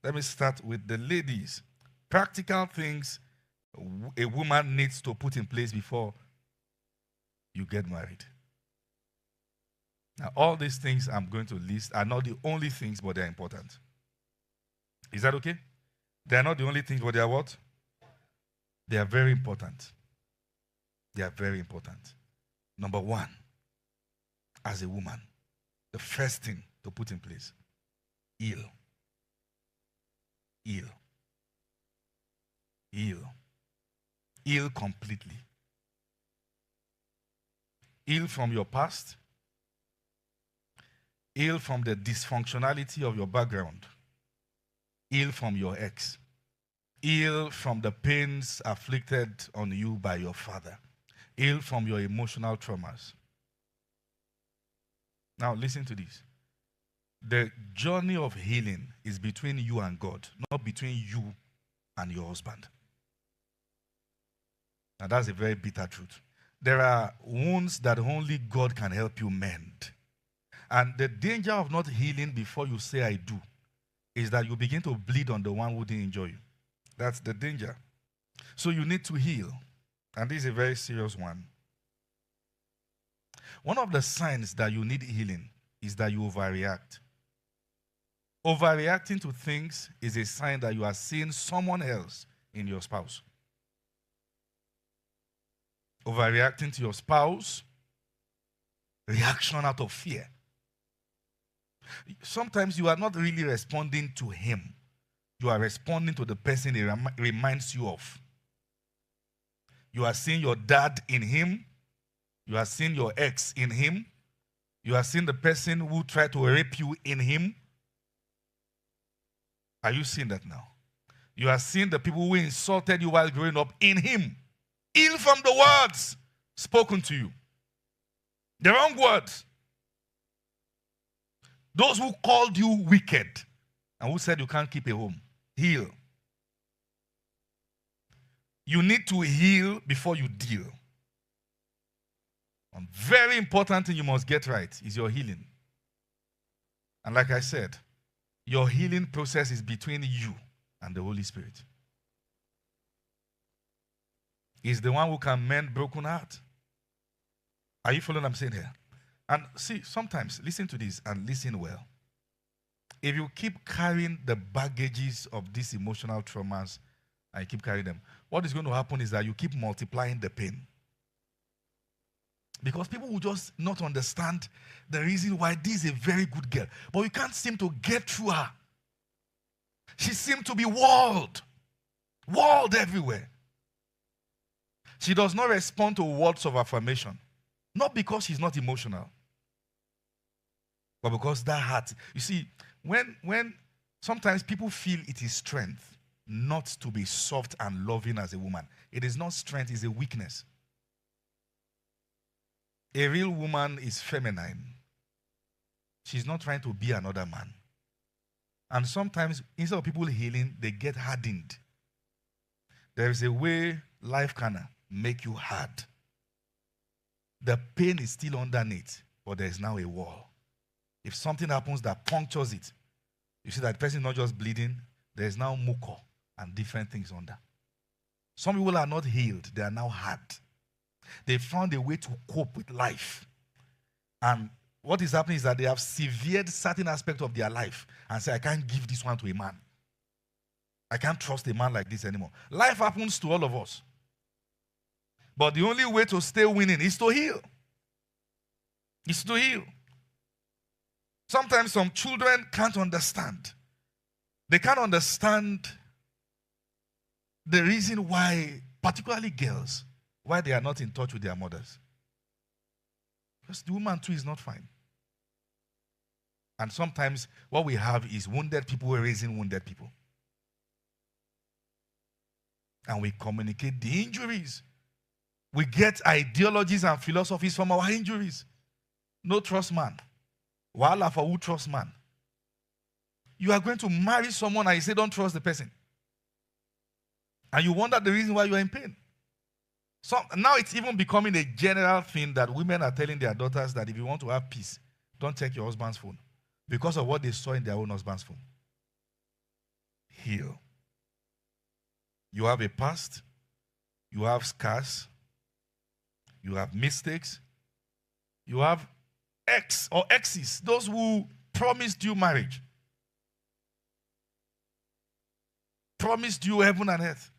Let me start with the ladies. Practical things a woman needs to put in place before you get married. Now, all these things I'm going to list are not the only things, but they're important. Is that okay? They are not the only things, but they are what? They are very important. They are very important. Number one, as a woman, the first thing to put in place, heal. Heal. Heal. Heal completely. Heal from your past. Heal from the dysfunctionality of your background. Heal from your ex. Heal from the pains afflicted on you by your father. Heal from your emotional traumas. Now listen to this. The journey of healing is between you and God, not between you and your husband. Now that's a very bitter truth. There are wounds that only God can help you mend. And the danger of not healing before you say I do is that you begin to bleed on the one who didn't enjoy you. That's the danger. So you need to heal. And this is a very serious one. One of the signs that you need healing is that you overreact. Overreacting to things is a sign that you are seeing someone else in your spouse. Overreacting to your spouse, reaction out of fear. Sometimes you are not really responding to him. You are responding to the person he reminds you of. You are seeing your dad in him. You are seeing your ex in him. You are seeing the person who tried to rape you in him. Are you seeing that now? You are seeing the people who insulted you while growing up in him. Ill from the words spoken to you. The wrong words. Those who called you wicked and who said you can't keep a home. Heal. You need to heal before you deal. One very important thing you must get right is your healing. And like I said, your healing process is between you and the Holy Spirit. He's the one who can mend broken heart. Are you following what I'm saying here? And see, sometimes, listen to this and listen well. If you keep carrying the baggages of these emotional traumas and you keep carrying them, what is going to happen is that you keep multiplying the pain. Because people will just not understand the reason why this is a very good girl. But we can't seem to get through her. She seemed to be walled. Walled everywhere. She does not respond to words of affirmation. Not because she's not emotional. But because that heart. You see, when sometimes people feel it is strength not to be soft and loving as a woman. It is not strength, it's a weakness. A real woman is feminine. She's not trying to be another man. And sometimes, instead of people healing, they get hardened. There is a way life can make you hard. The pain is still underneath, but there is now a wall. If something happens that punctures it, you see that the person is not just bleeding, there is now mucor and different things under. Some people are not healed, they are now hard. They found a way to cope with life. And what is happening is that they have severed certain aspects of their life and say, I can't give this one to a man. I can't trust a man like this anymore. Life happens to all of us. But the only way to stay winning is to heal. Is to heal. Sometimes some children can't understand. They can't understand the reason why, particularly girls, why they are not in touch with their mothers. Because the woman too is not fine. And sometimes what we have is wounded people who are raising wounded people. And we communicate the injuries. We get ideologies and philosophies from our injuries. No trust man. Wala for who trust man. You are going to marry someone and you say don't trust the person. And you wonder the reason why you are in pain. So now it's even becoming a general thing that women are telling their daughters that if you want to have peace, don't check your husband's phone. Because of what they saw in their own husband's phone. heal. You have a past, you have scars, you have mistakes, you have ex or exes, those who promised you marriage, promised you heaven and earth.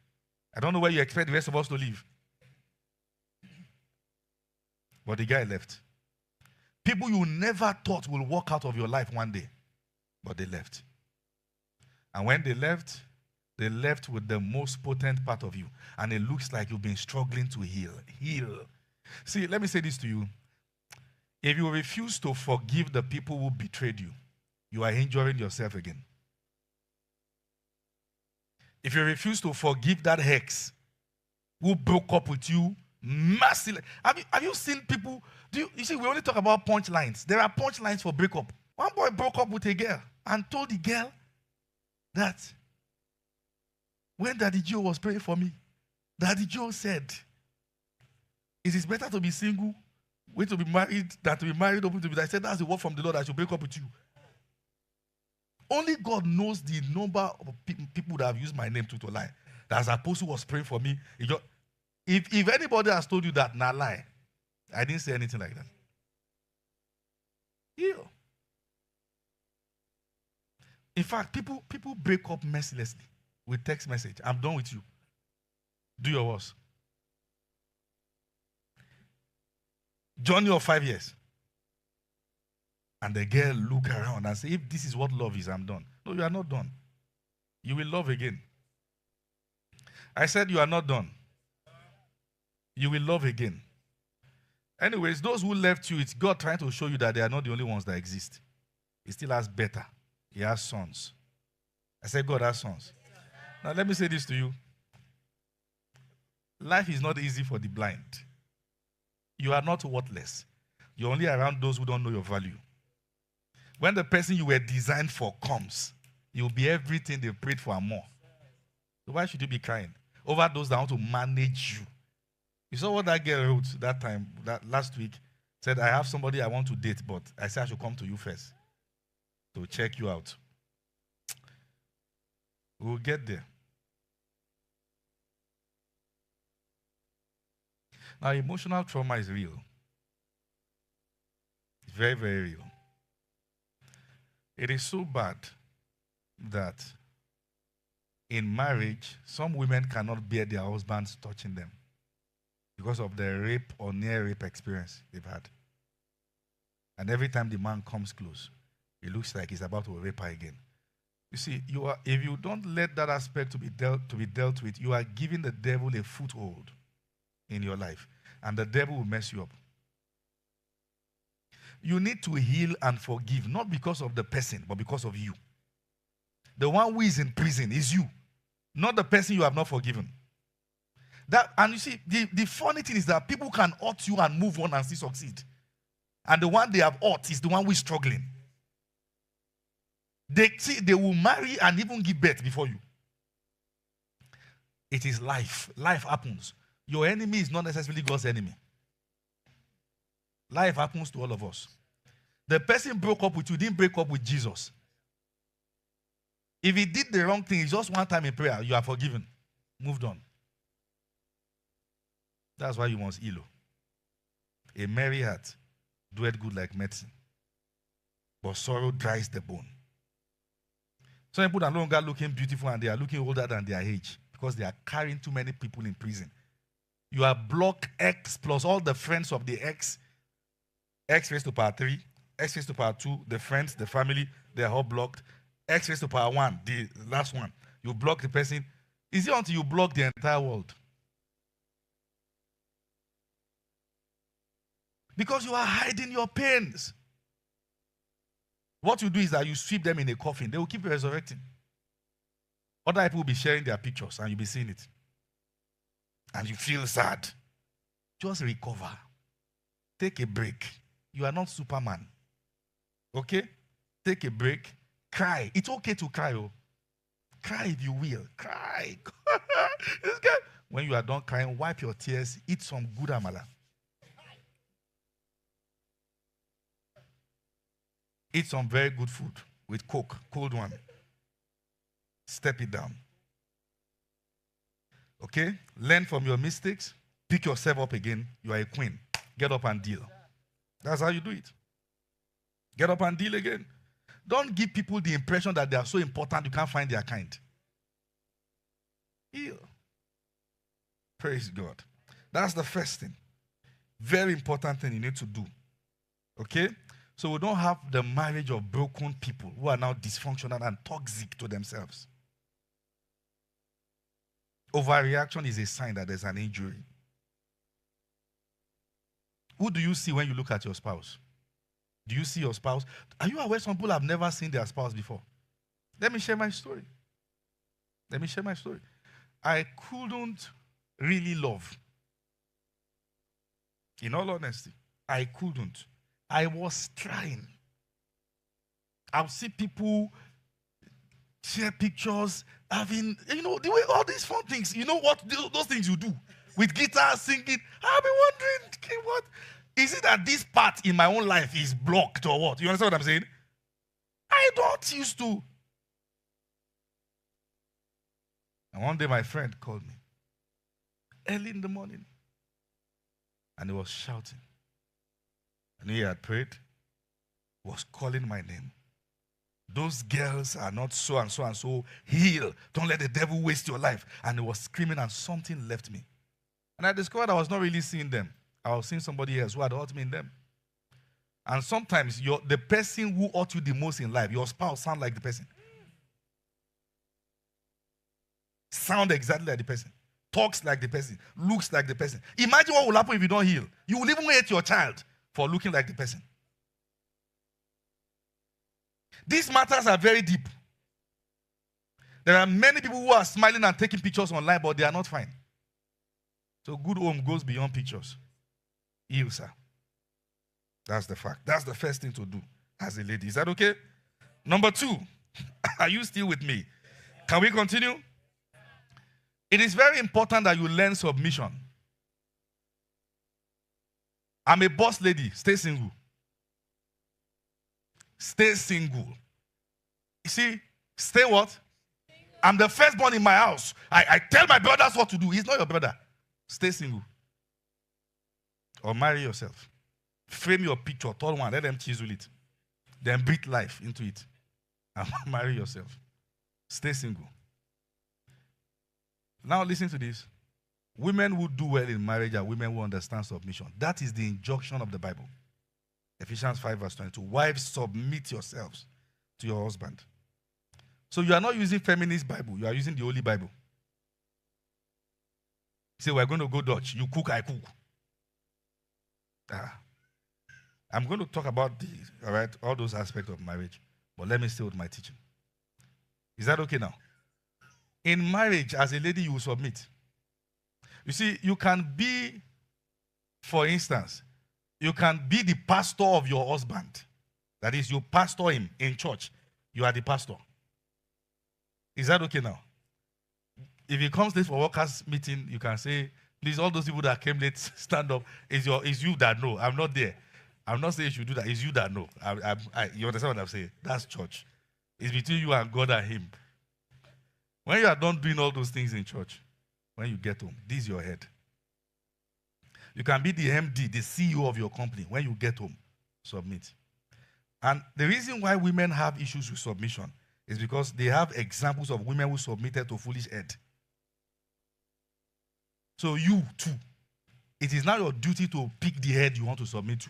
I don't know where you expect the rest of us to live. But the guy left. People you never thought will walk out of your life one day, but they left. And when they left with the most potent part of you. And it looks like you've been struggling to heal. Heal. See, let me say this to you. If you refuse to forgive the people who betrayed you, you are injuring yourself again. If you refuse to forgive that ex who broke up with you massively. Have you seen people? You see, we only talk about punchlines. There are punchlines for breakup. One boy broke up with a girl and told the girl that when Daddy Joe was praying for me, Daddy Joe said, it is better to be single, wait to be married, than to be married, open to be. I said, that's the word from the Lord, I should break up with you. Only God knows the number of people that have used my name to lie. That apostle was praying for me. If anybody has told you that, nah, lie. I didn't say anything like that. Heal. In fact, people break up mercilessly with text message. I'm done with you. Do your worst. Journey of 5 years. And the girl look around and say, if this is what love is, I'm done. No, you are not done. You will love again. I said you are not done. You will love again. Anyways, those who left you, it's God trying to show you that they are not the only ones that exist. He still has better. He has sons. I said God has sons. Now let me say this to you. Life is not easy for the blind. You are not worthless. You're only around those who don't know your value. When the person you were designed for comes, you'll be everything they prayed for and more. So why should you be crying over those that want to manage you? You saw what that girl wrote that time, that last week. Said, I have somebody I want to date, but I said I should come to you first to check you out. We'll get there. Now, emotional trauma is real. It's very, very real. It is so bad that in marriage, some women cannot bear their husbands touching them because of the rape or near rape experience they've had. And every time the man comes close, it looks like he's about to rape her again. You see, if you don't let that aspect to be dealt with, you are giving the devil a foothold in your life. And the devil will mess you up. You need to heal and forgive, not because of the person, but because of you. The one who is in prison is you, not the person you have not forgiven. And you see, the funny thing is that people can hurt you and move on and still succeed. And the one they have hurt is the one who is struggling. They will marry and even give birth before you. It is life. Life happens. Your enemy is not necessarily God's enemy. Life happens to all of us. The person broke up with you, didn't break up with Jesus. If he did the wrong thing, it's just one time in prayer, you are forgiven. Moved on. That's why you must heal. A merry heart doeth good like medicine, but sorrow dries the bone. Some people are no longer looking beautiful and they are looking older than their age because they are carrying too many people in prison. You are block X plus all the friends of the X. X raised to power 3, X raised to power 2, the friends, the family, they are all blocked. X raised to power 1, the last one. You block the person. Is it until you block the entire world? Because you are hiding your pains. What you do is that you sweep them in a coffin. They will keep resurrecting. Other people will be sharing their pictures and you'll be seeing it. And you feel sad. Just recover. Take a break. You are not Superman. Okay? Take a break. Cry. It's okay to cry. Oh. Cry if you will. Cry. When you are done crying, wipe your tears. Eat some good amala. Eat some very good food with Coke, cold one. Step it down. Okay? Learn from your mistakes. Pick yourself up again. You are a queen. Get up and deal. That's how you do it. Get up and deal again. Don't give people the impression that they are so important you can't find their kind. Heal. Praise God. That's the first thing. Very important thing you need to do. Okay? So we don't have the marriage of broken people who are now dysfunctional and toxic to themselves. Overreaction is a sign that there's an injury. Who do you see when you look at your spouse? Do you see your spouse? Are you aware some people have never seen their spouse before? Let me share my story. I couldn't really love. In all honesty, I couldn't. I was trying. I would see people share pictures, having, the way all these fun things, what, those things you do with guitar, singing. I'll be wondering, okay, what? Is it that this part in my own life is blocked or what? You understand what I'm saying? I don't used to. And one day my friend called me early in the morning and he was shouting. And he had prayed, was calling my name. Those girls are not so and so and so. Heal. Don't let the devil waste your life. And he was screaming and something left me. And I discovered I was not really seeing them. I was seeing somebody else who had hurt me in them. And sometimes the person who hurt you the most in life, your spouse, sound like the person. Sound exactly like the person. Talks like the person. Looks like the person. Imagine what will happen if you don't heal. You will even hate your child for looking like the person. These matters are very deep. There are many people who are smiling and taking pictures online, but they are not fine. So good home goes beyond pictures. Heal, sir. That's the fact. That's the first thing to do as a lady. Is that okay? Number 2, are you still with me? Can we continue? It is very important that you learn submission. I'm a boss lady. Stay single. Stay single. You see, stay what? I'm the firstborn in my house. I tell my brothers what to do. He's not your brother. Stay single. Or marry yourself. Frame your picture, tall one, let them chisel it. Then breathe life into it. And marry yourself. Stay single. Now listen to this. Women who do well in marriage are women who understand submission. That is the injunction of the Bible. Ephesians 5 verse 22. Wives, submit yourselves to your husband. So you are not using feminist Bible. You are using the Holy Bible. You say, we're going to go Dutch. You cook, I cook. I'm going to talk about all those aspects of marriage. But let me stay with my teaching. Is that okay now? In marriage, as a lady, you will submit. You see, you can be, for instance, you can be the pastor of your husband. That is, you pastor him in church. You are the pastor. Is that okay now? If he comes late for workers' meeting, you can say, please, all those people that came late, stand up. It's you that know. I'm not there. I'm not saying you should do that. It's you that know. You understand what I'm saying? That's church. It's between you and God and him. When you are done doing all those things in church, when you get home, this is your head. You can be the MD, the CEO of your company. When you get home, submit. And the reason why women have issues with submission is because they have examples of women who submitted to foolish head. So you too, it is now your duty to pick the head you want to submit to.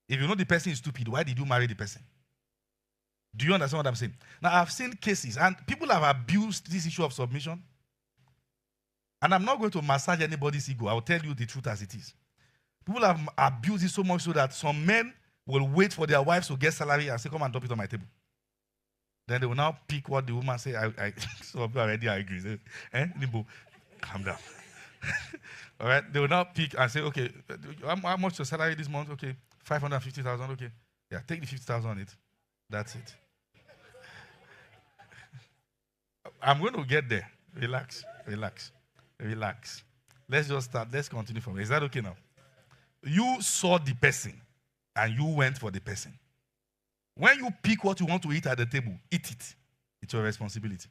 If you know the person is stupid, why did you marry the person? Do you understand what I'm saying? Now, I've seen cases, and people have abused this issue of submission. And I'm not going to massage anybody's ego. I'll tell you the truth as it is. People have abused it so much so that some men will wait for their wives to get salary and say, come and drop it on my table. Then they will now pick what the woman say. Some people already agree. Say, Nibo, calm down. All right? They will now pick and say, okay, how much your salary this month? Okay, 550,000. Okay. Yeah, take the 50,000 on it. That's it. I'm going to get there. Relax. Let's just start. Let's continue from here. Is that okay now? You saw the person and you went for the person. When you pick what you want to eat at the table, eat it. It's your responsibility.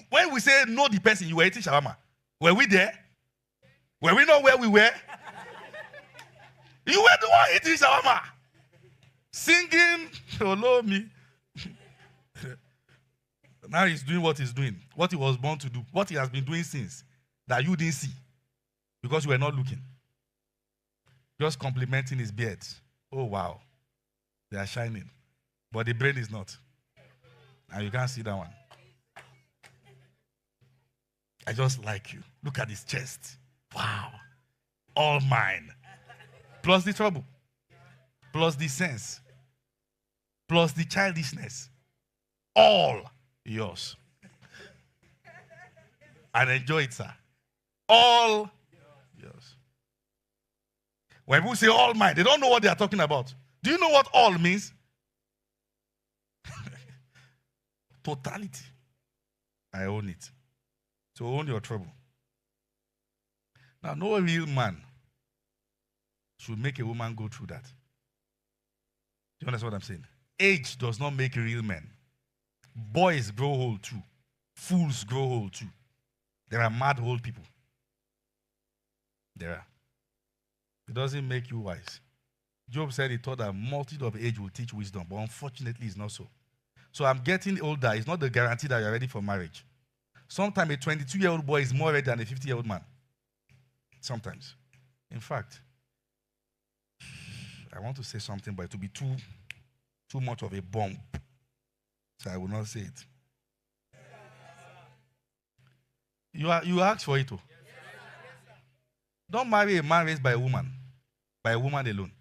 When we say know the person, you were eating shawarma. Were we there? Were we not where we were? You were the one eating shawarma. Singing, follow me. Now he's doing what he's doing. What he was born to do. What he has been doing since. That you didn't see. Because you were not looking. Just complimenting his beard. Oh, wow. They are shining. But the brain is not. And you can't see that one. I just like you. Look at his chest. Wow. All mine. Plus the trouble. Plus the sense. Plus the childishness. All yours. And enjoy it, sir. All yours. When people say all mine, they don't know what they are talking about. Do you know what all means? Totality. I own it. So own your trouble. Now, no real man should make a woman go through that. Do you understand what I'm saying? Age does not make real men. Boys grow old too. Fools grow old too. There are mad old people. There are. It doesn't make you wise. Job said he thought that multitude of age will teach wisdom, but unfortunately it's not so. So I'm getting older. It's not the guarantee that you're ready for marriage. Sometimes a 22-year-old boy is more ready than a 50-year-old man. Sometimes. In fact, I want to say something, but it will be too much of a bomb. So I will not say it. You ask for it too. Don't marry a man raised by a woman alone.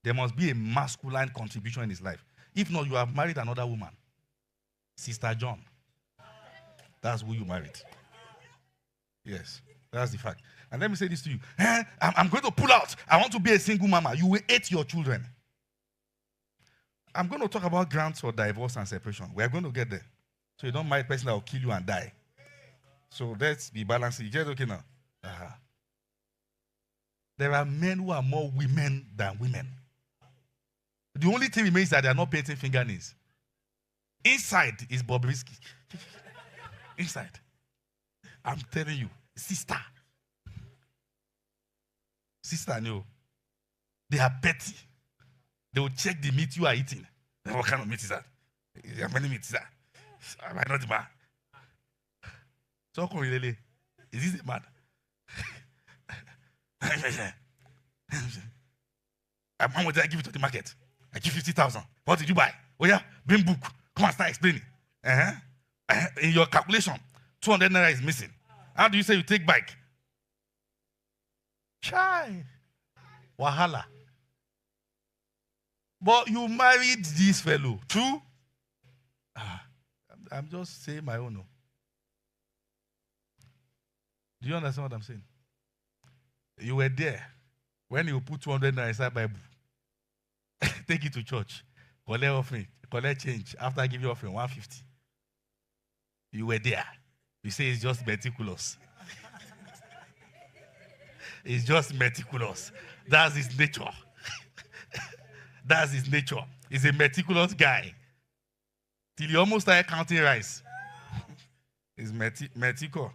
There must be a masculine contribution in his life. If not, you have married another woman. Sister John. That's who you married. Yes, that's the fact. And let me say this to you. I'm going to pull out. I want to be a single mama. You will hate your children. I'm going to talk about grounds for divorce and separation. We are going to get there. So you don't marry a person that will kill you and die. So let's be balanced. You get okay now? Uh-huh. There are men who are more women than women. The only thing remains is that they are not painting fingernails. Inside is Bobrisky. Inside. I'm telling you, sister. Sister, no. They are petty. They will check the meat you are eating. What kind of meat is that? How many meat is that? Am I not the man? So, is this a man? How much did I give you to the market? I give 50,000. What did you buy? Oh yeah, bring book. Come and start explaining. In your calculation, 200 naira is missing. How do you say you take bike? Chai. Wahala. But you married this fellow. True? I'm just saying my own. Do you understand what I'm saying? You were there when you put 200 naira inside Bible. Take it to church. Collect offering. Collect change. After I give you offering, 150. You were there. You say it's just meticulous. It's just meticulous. That's his nature. That's his nature. He's a meticulous guy. Till he almost started counting rice. He's meticulous.